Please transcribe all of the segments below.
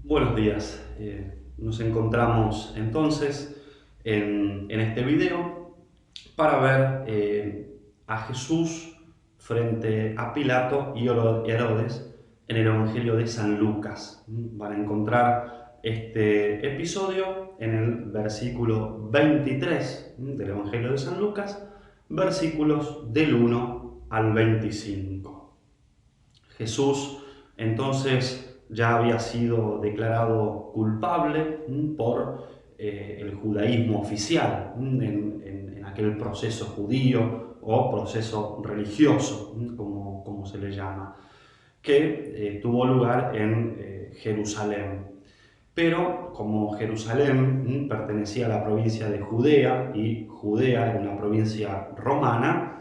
Buenos días. Nos encontramos entonces en este video para ver a Jesús frente a Pilato y Herodes en el Evangelio de San Lucas. Van a encontrar este episodio en el versículo 23 del Evangelio de San Lucas, versículos del 1 al 25. Jesús entonces ya había sido declarado culpable por el judaísmo oficial en aquel proceso judío o proceso religioso, como se le llama, que tuvo lugar en Jerusalén. Pero como Jerusalén pertenecía a la provincia de Judea y Judea era una provincia romana,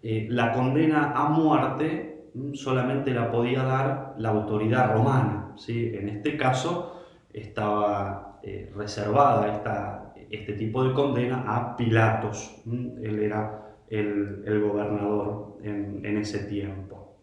la condena a muerte solamente la podía dar la autoridad romana, ¿sí? En este caso estaba reservada este tipo de condena a Pilatos. Él era el gobernador en ese tiempo.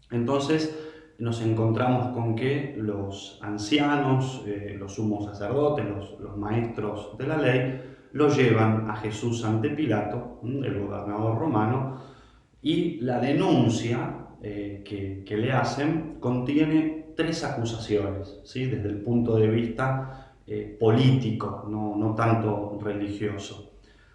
Entonces nos encontramos con que los ancianos, los sumos sacerdotes, los maestros de la ley, lo llevan a Jesús ante Pilato, el gobernador romano, y la denuncia que le hacen contiene tres acusaciones, ¿sí? Desde el punto de vista político, no tanto religioso.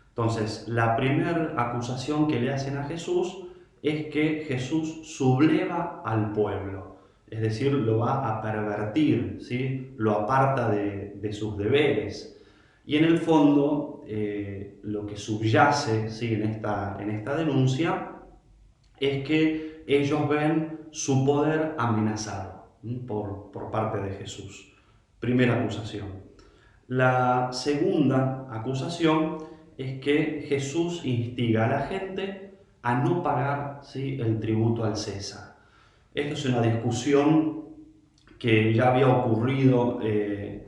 Entonces, la primera acusación que le hacen a Jesús es que Jesús subleva al pueblo, es decir, lo va a pervertir, ¿sí? Lo aparta de sus deberes. Y en el fondo, lo que subyace, ¿sí? en esta denuncia es que ellos ven su poder amenazado por parte de Jesús. Primera acusación. La segunda acusación es que Jesús instiga a la gente a no pagar, ¿sí? el tributo al César. Esto es una discusión que ya había ocurrido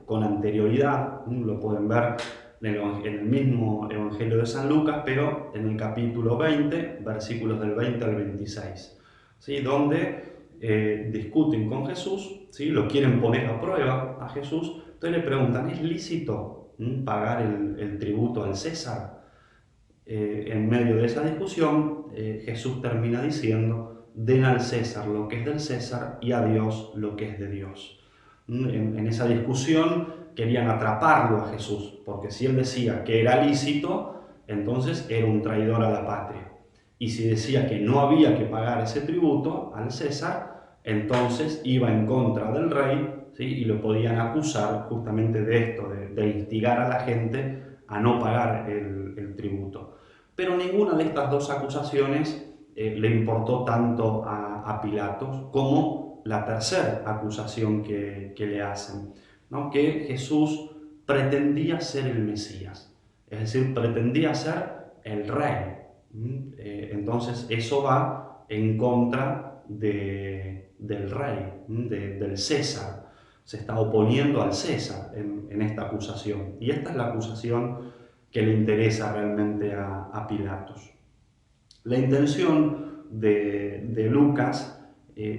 con anterioridad, lo pueden ver en el mismo Evangelio de San Lucas, pero en el capítulo 20, versículos del 20 al 26, ¿sí? Donde discuten con Jesús, ¿sí? Lo quieren poner a prueba a Jesús, entonces le preguntan, ¿es lícito pagar el tributo al César? En medio de esa discusión, Jesús termina diciendo, den al César lo que es del César y a Dios lo que es de Dios. En esa discusión querían atraparlo a Jesús, porque si él decía que era lícito, entonces era un traidor a la patria. Y si decía que no había que pagar ese tributo al César, entonces iba en contra del rey, ¿sí? Y lo podían acusar justamente de esto, de instigar a la gente a no pagar el tributo. Pero ninguna de estas dos acusaciones le importó tanto a Pilatos como la tercera acusación que le hacen, ¿no? Que Jesús pretendía ser el Mesías, es decir, pretendía ser el rey. Entonces eso va en contra del rey, del César. Se está oponiendo al César en esta acusación. Y esta es la acusación que le interesa realmente a Pilatos. La intención de Lucas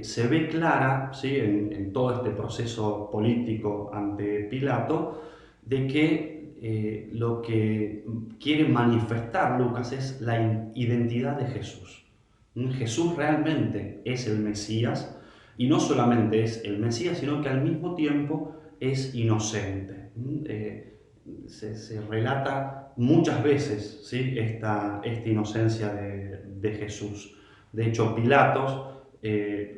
se ve clara, ¿sí? en todo este proceso político ante Pilato, de que lo que quiere manifestar Lucas es la identidad de Jesús. Jesús realmente es el Mesías, y no solamente es el Mesías, sino que al mismo tiempo es inocente. Se relata muchas veces, ¿sí? esta inocencia de Jesús. De hecho, Pilatos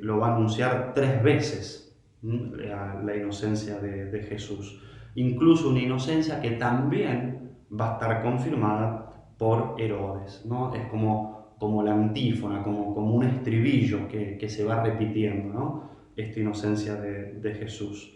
lo va a anunciar 3 veces, la inocencia de Jesús. Incluso una inocencia que también va a estar confirmada por Herodes, ¿no? Es como la antífona, como un estribillo que se va repitiendo, ¿no? Esta inocencia de Jesús.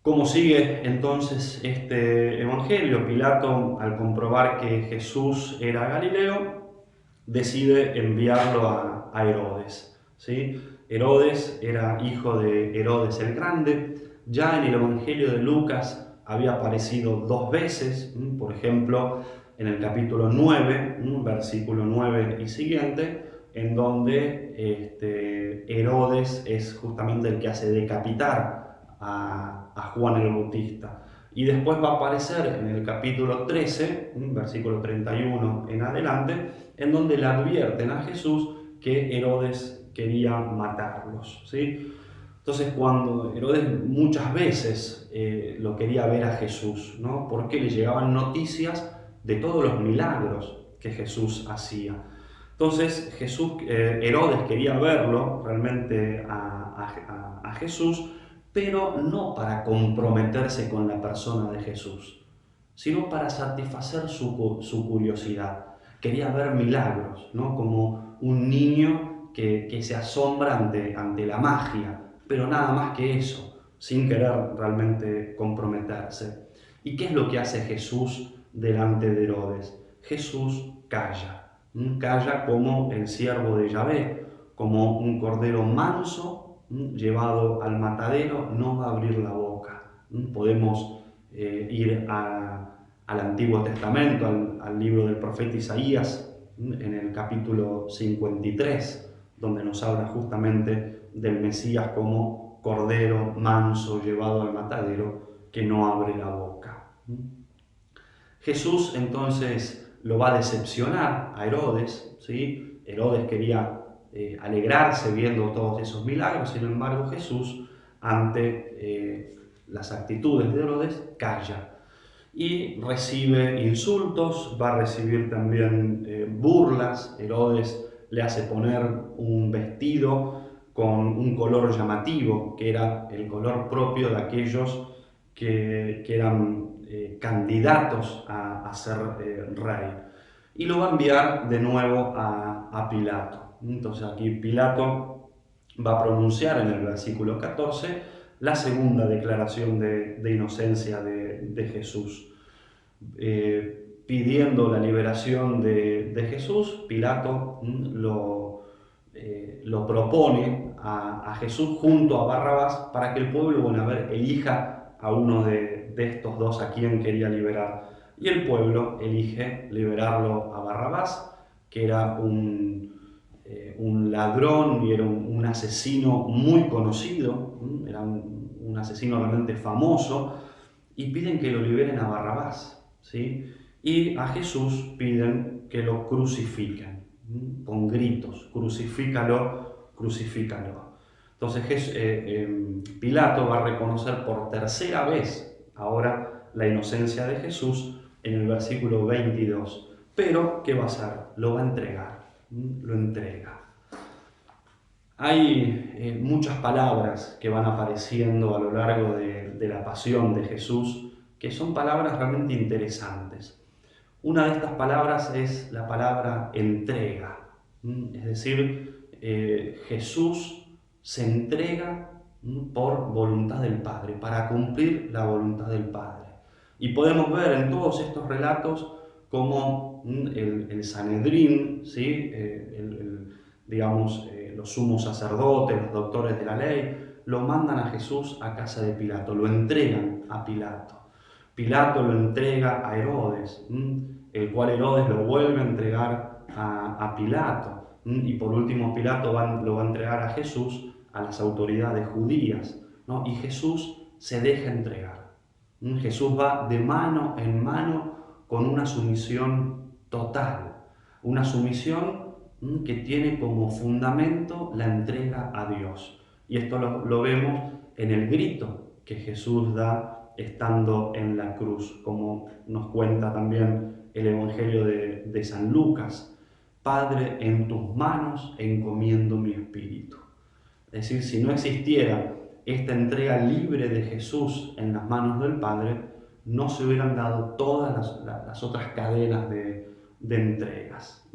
¿Cómo sigue entonces este evangelio? Pilato, al comprobar que Jesús era Galileo, decide enviarlo a Herodes, ¿sí? Herodes era hijo de Herodes el Grande. Ya en el evangelio de Lucas había aparecido 2 veces, por ejemplo, en el capítulo 9, versículo 9 y siguiente, en donde Herodes es justamente el que hace decapitar a Juan el Bautista. Y después va a aparecer en el capítulo 13, versículo 31 en adelante, en donde le advierten a Jesús que Herodes quería matarlos, ¿sí? Entonces, cuando Herodes muchas veces lo quería ver a Jesús, ¿no? Porque le llegaban noticias de todos los milagros que Jesús hacía. Entonces, Herodes quería verlo realmente a Jesús, pero no para comprometerse con la persona de Jesús, sino para satisfacer su curiosidad. Quería ver milagros, ¿no? Como un niño que se asombra ante la magia, pero nada más que eso, sin querer realmente comprometerse. ¿Y qué es lo que hace Jesús delante de Herodes? Jesús calla, calla como el siervo de Yahvé, como un cordero manso llevado al matadero, no va a abrir la boca. Podemos ir al Antiguo Testamento, al libro del profeta Isaías, en el capítulo 53, donde nos habla justamente del Mesías como cordero manso llevado al matadero que no abre la boca. Jesús entonces lo va a decepcionar a Herodes, ¿sí? Herodes quería alegrarse viendo todos esos milagros, sin embargo Jesús, ante las actitudes de Herodes, calla y recibe insultos, va a recibir también burlas. Herodes le hace poner un vestido con un color llamativo, que era el color propio de aquellos que eran candidatos a ser rey. Y lo va a enviar de nuevo a Pilato. Entonces aquí Pilato va a pronunciar en el versículo 14 la segunda declaración de inocencia de Jesús. Pidiendo la liberación de Jesús, Pilato lo propone a Jesús junto a Barrabás para que el pueblo, elija a uno de estos dos a quien quería liberar. Y el pueblo elige liberarlo a Barrabás, que era un ladrón y era un asesino muy conocido, era un asesino realmente famoso, y piden que lo liberen a Barrabás, ¿sí? Y a Jesús piden que lo crucifiquen, con gritos: crucifícalo, crucifícalo. Entonces Pilato va a reconocer por tercera vez ahora la inocencia de Jesús en el versículo 22. Pero, ¿qué va a hacer? Lo va a entregar, lo entrega. Hay muchas palabras que van apareciendo a lo largo de la pasión de Jesús, que son palabras realmente interesantes. Una de estas palabras es la palabra entrega, es decir, Jesús se entrega por voluntad del Padre, para cumplir la voluntad del Padre. Y podemos ver en todos estos relatos cómo el Sanedrín, ¿sí? Los sumos sacerdotes, los doctores de la ley, lo mandan a Jesús a casa de Pilato, lo entregan a Pilato. Pilato lo entrega a Herodes, el cual Herodes lo vuelve a entregar a Pilato. Y por último Pilato lo va a entregar a Jesús, a las autoridades judías, ¿no? Y Jesús se deja entregar. Jesús va de mano en mano con una sumisión total, una sumisión que tiene como fundamento la entrega a Dios. Y esto lo vemos en el grito que Jesús da estando en la cruz, como nos cuenta también el Evangelio de San Lucas: Padre, en tus manos encomiendo mi espíritu. Es decir, si no existiera esta entrega libre de Jesús en las manos del Padre, no se hubieran dado todas las otras cadenas de entregas.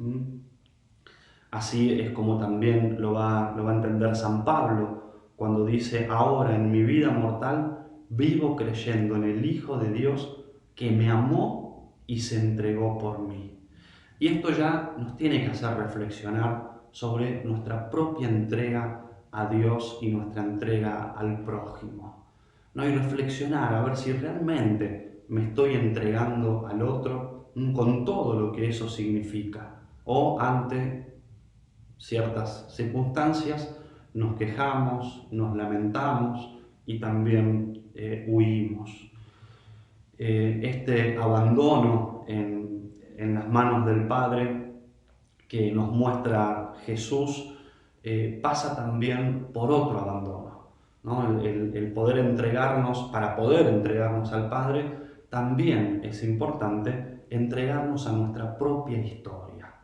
Así es como también lo va a entender San Pablo cuando dice: ahora en mi vida mortal vivo creyendo en el Hijo de Dios que me amó y se entregó por mí. Y esto ya nos tiene que hacer reflexionar sobre nuestra propia entrega a Dios y nuestra entrega al prójimo, ¿no? Y reflexionar a ver si realmente me estoy entregando al otro con todo lo que eso significa, o ante ciertas circunstancias nos quejamos, nos lamentamos y también huimos. Este abandono en las manos del Padre que nos muestra Jesús pasa también por otro abandono, ¿no? El poder entregarnos, para poder entregarnos al Padre, también es importante entregarnos a nuestra propia historia.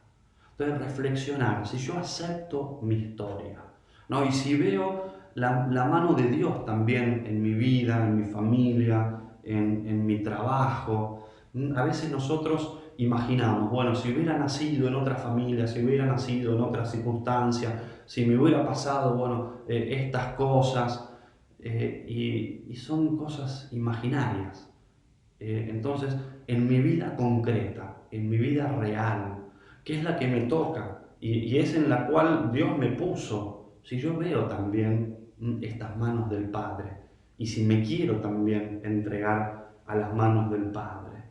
Entonces, reflexionar, si yo acepto mi historia, ¿no? Y si veo la mano de Dios también en mi vida, en mi familia, en mi trabajo. A veces nosotros imaginamos, bueno, si hubiera nacido en otra familia, si hubiera nacido en otra circunstancia, si me hubiera pasado, bueno, estas cosas, y son cosas imaginarias. Entonces, en mi vida concreta, en mi vida real, que es la que me toca y es en la cual Dios me puso, si yo veo también estas manos del Padre y si me quiero también entregar a las manos del Padre.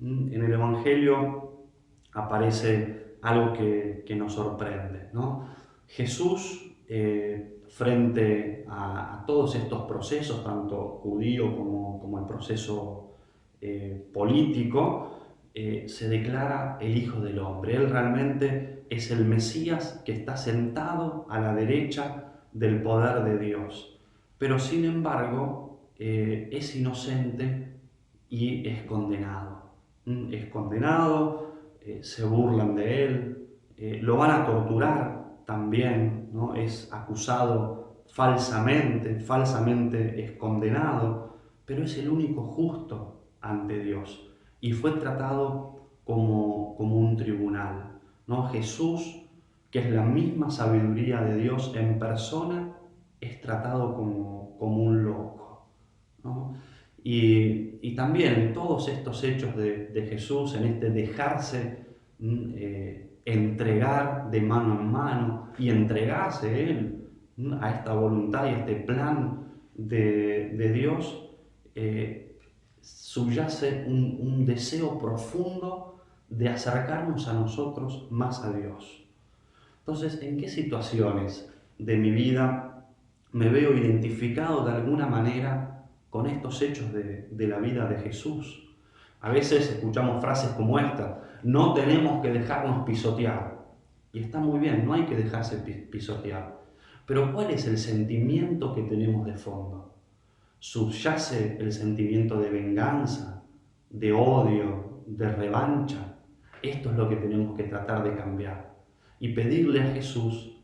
En el Evangelio aparece algo que nos sorprende, ¿no? Jesús, frente a todos estos procesos, tanto judío como el proceso político, se declara el Hijo del Hombre. Él realmente es el Mesías que está sentado a la derecha del poder de Dios. Pero sin embargo, es inocente y es condenado. Es condenado, se burlan de él, lo van a torturar también, ¿no? Es acusado falsamente es condenado, pero es el único justo ante Dios y fue tratado como un tribunal, ¿no? Jesús, que es la misma sabiduría de Dios en persona, es tratado como un loco, ¿no? Y también todos estos hechos de Jesús, en este dejarse entregar de mano en mano y entregarse Él a esta voluntad y a este plan de Dios, subyace un deseo profundo de acercarnos a nosotros más a Dios. Entonces, ¿en qué situaciones de mi vida me veo identificado de alguna manera con estos hechos de la vida de Jesús? A veces escuchamos frases como esta: no tenemos que dejarnos pisotear. Y está muy bien, no hay que dejarse pisotear. Pero ¿cuál es el sentimiento que tenemos de fondo? ¿Subyace el sentimiento de venganza, de odio, de revancha? Esto es lo que tenemos que tratar de cambiar. Y pedirle a Jesús,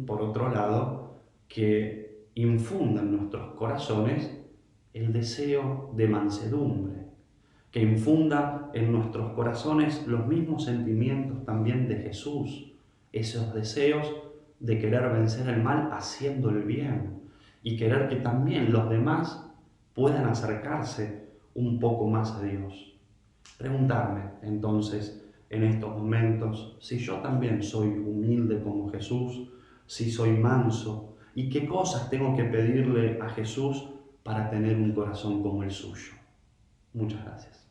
por otro lado, que infunda en nuestros corazones el deseo de mansedumbre, que infunda en nuestros corazones los mismos sentimientos también de Jesús, esos deseos de querer vencer el mal haciendo el bien y querer que también los demás puedan acercarse un poco más a Dios. Preguntarme entonces en estos momentos si yo también soy humilde como Jesús, si soy manso y qué cosas tengo que pedirle a Jesús para tener un corazón como el suyo. Muchas gracias.